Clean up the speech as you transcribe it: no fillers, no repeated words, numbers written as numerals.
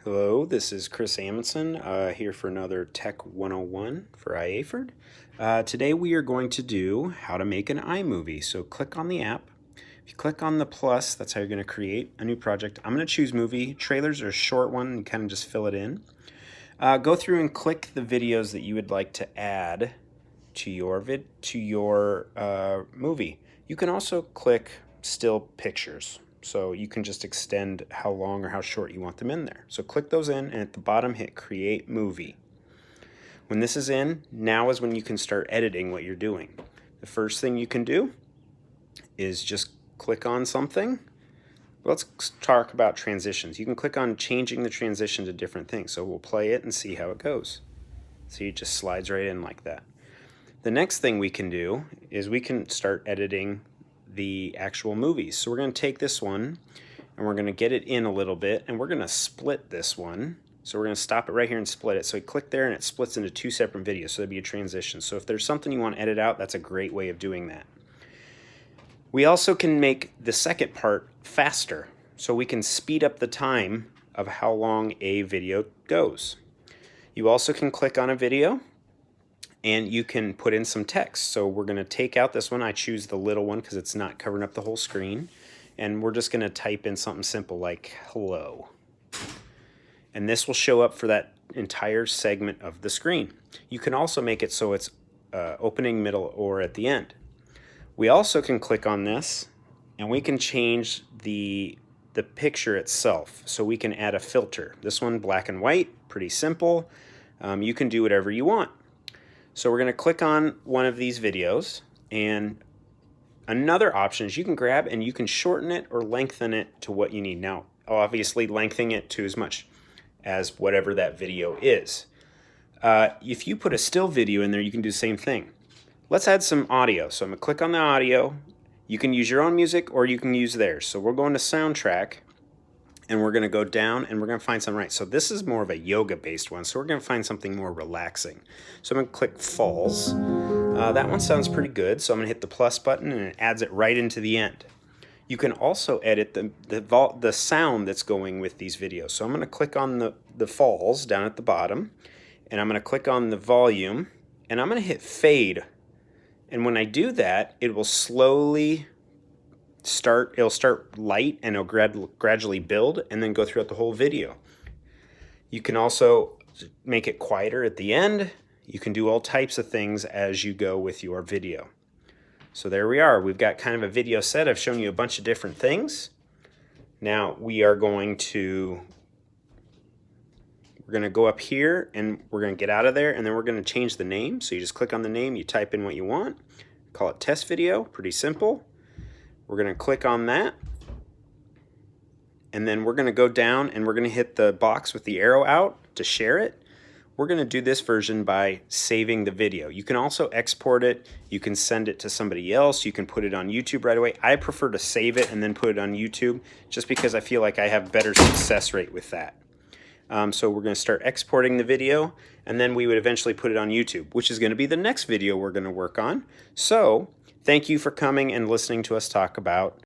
Hello, this is Chris Amundsen here for another Tech 101 for IAHPERD. Today we are going to do how to make an iMovie. So click on the app. If you click on the plus, that's how you're going to create a new project. I'm going to choose movie. Trailers are a short one and kind of just fill it in. Go through and click the videos that you would like to add to your movie. You can also click still pictures. So you can just extend how long or how short you want them in there. So click those in and at the bottom hit create movie. When this is in, now is when you can start editing what you're doing. The first thing you can do is just click on something. Let's talk about transitions. You can click on changing the transition to different things. So we'll play it and see how it goes. See, it just slides right in like that. The next thing we can do is we can start editing the actual movies. So we're going to take this one and we're going to get it in a little bit and we're going to split this one. So we're going to stop it right here and split it. So you click there and it splits into two separate videos. So that'd be a transition. So if there's something you want to edit out, that's a great way of doing that. We also can make the second part faster. So we can speed up the time of how long a video goes. You also can click on a video and you can put in some text. So we're going to take out this one. I choose the little one because it's not covering up the whole screen. And we're just going to type in something simple like hello. And this will show up for that entire segment of the screen. You can also make it so it's opening, middle, or at the end. We also can click on this and we can change the picture itself. So we can add a filter. This one, black and white, pretty simple. You can do whatever you want. So we're going to click on one of these videos, and another option is you can grab and you can shorten it or lengthen it to what you need. Now, obviously lengthening it to as much as whatever that video is. If you put a still video in there, you can do the same thing. Let's add some audio. So I'm going to click on the audio. You can use your own music or you can use theirs. So we're going to soundtrack. And we're going to go down and we're going to find something right. So this is more of a yoga based one. So we're going to find something more relaxing. So I'm going to click falls. That one sounds pretty good. So I'm going to hit the plus button and it adds it right into the end. You can also edit the sound that's going with these videos. So I'm going to click on the falls down at the bottom. And I'm going to click on the volume. And I'm going to hit fade. And when I do that, it will slowly it'll start light and it'll gradually build and then go throughout the whole video. You can also make it quieter at the end. You can do all types of things as you go with your video. So there we are. We've got kind of a video set. I've shown you a bunch of different things. Now we're going to go up here and we're going to get out of there and then we're going to change the name. So you just click on the name, you type in what you want, call it test video, pretty simple. We're going to click on that, and then we're going to go down and we're going to hit the box with the arrow out to share it. We're going to do this version by saving the video. You can also export it. You can send it to somebody else. You can put it on YouTube right away. I prefer to save it and then put it on YouTube just because I feel like I have better success rate with that. So we're going to start exporting the video, and then we would eventually put it on YouTube, which is going to be the next video we're going to work on. So thank you for coming and listening to us talk about